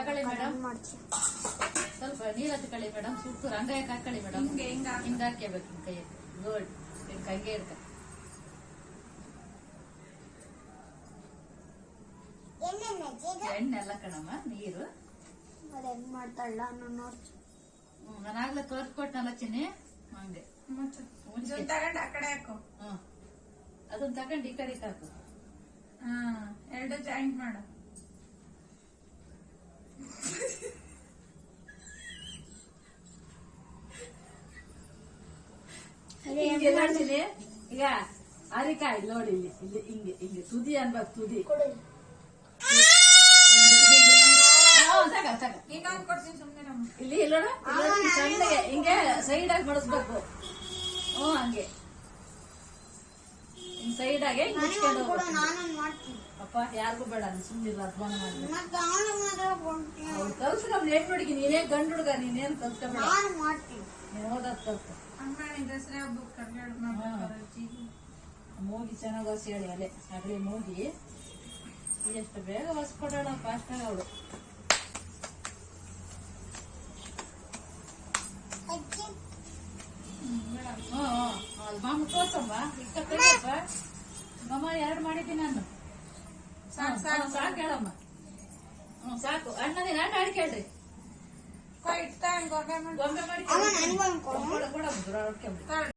ಹಾಕೊಳ್ಳಿ ಮೇಡಮ್, ಸ್ವಲ್ಪ ನೀರ್ ಹತ್ಕೊಳ್ಳಿ ಮೇಡಮ್. ಸುಟ್ಟು ರಂಗಾಯಕ್ಕೆ ಹಾಕೊಳ್ಳಿ ಮೇಡಮ್. ಹಿಂಗ ಹಾಕ್ಯಬೇಕು ಕೈ ಗೋಲ್ಡ್ ಹಂಗೆ ಇರ್ಕ. ಎಣ್ಣೆಲ್ಲ ಕಣಮ್ಮ, ನೀರು ಮಾಡ್ತಾಳ. ನಾನಾಗ್ಲೇ ತೋರ್ಸ್ಕೊಟ್ನಲ್ಲ ಚಿನ್ನಿ, ಹಂಗೆ ತಗೊಂಡು ಆ ಕಡೆ ಹಾಕು. ಅದನ್ನ ತಗೊಂಡು ಈ ಕಡೆ ಹಾಕು. ಎರಡು ಜಾಯಿಂಟ್ ಮಾಡು. ಈಗ ಅರಿಕಾಯಿ ನೋಡಿ, ಇಲ್ಲಿ ಇಲ್ಲಿ ಹಿಂಗೆ ಹಿಂಗೆ ತುದಿ ಅನ್ಬೇಕು, ತುದಿ. ಇನ್ನೊಂದು ಕೊಡ್ತೀನಿ ಸುಮ್ಮನೆ. ಇಲ್ಲಿ ಇಲ್ಲೋಣ, ಸಣ್ಣಗೆ ಹಿಂಗೆ ಸೈಡ್ ಆಗಿ ಮಡಿಸ್ಬೇಕು. ಹಂಗೆ ಹಿಂಗ್ ಸೈಡ್ ಆಗಿ ಮುಚ್ಕೊಂಡು ಅಪ್ಪ. ಯಾರಿಗೂ ಬೇಡ, ಸುಮ್ಮನಿಲ್ಲ, ಅಧ್ವಾನ ಮಾಡಿ ಕಲ್ಸ. ನಮ್ ಹೆಣ್ಣು ಹುಡುಗಿ, ನೀನೇ ಗಂಡು ಹುಡುಗ, ನೀನೇನ್ ಕಲ್ತ್ಕೊಬೇಡ. ನೀನ್ ಓದೋದ್ ಕಲ್ತು. ದಸರಾ ಹಬ್ಬಕ್ಕೆ ಮೂಗಿ ಚೆನ್ನಾಗಿ ಹೊಸಿ ಹೇಳಿ, ಅಲೆ ಅಗಲಿ ಮೂಗಿ ಎಷ್ಟು ಬೇಗ ಹೊಸ್ಕೊಡೋಣ ಫಾಸ್ಟಾಗ ಅವಳು. ಮಾಮ ತೋರ್ಸಮ್ಮ, ಇಷ್ಟಪ್ಪ ಮಮ್ಮ 2 ಮಾಡಿದ್ದೀನಿ ನಾನು. ಸಾಕು ಹೇಳಮ್ಮ. ಸಾಕು. ಅಣ್ಣನೇನು ಆಟ ಆಡ್ಕೇಳ್ರಿ. ಗೊಂಬೆ ಮಾಡಿ ಗೊಂಬೆ ಮಾಡಿ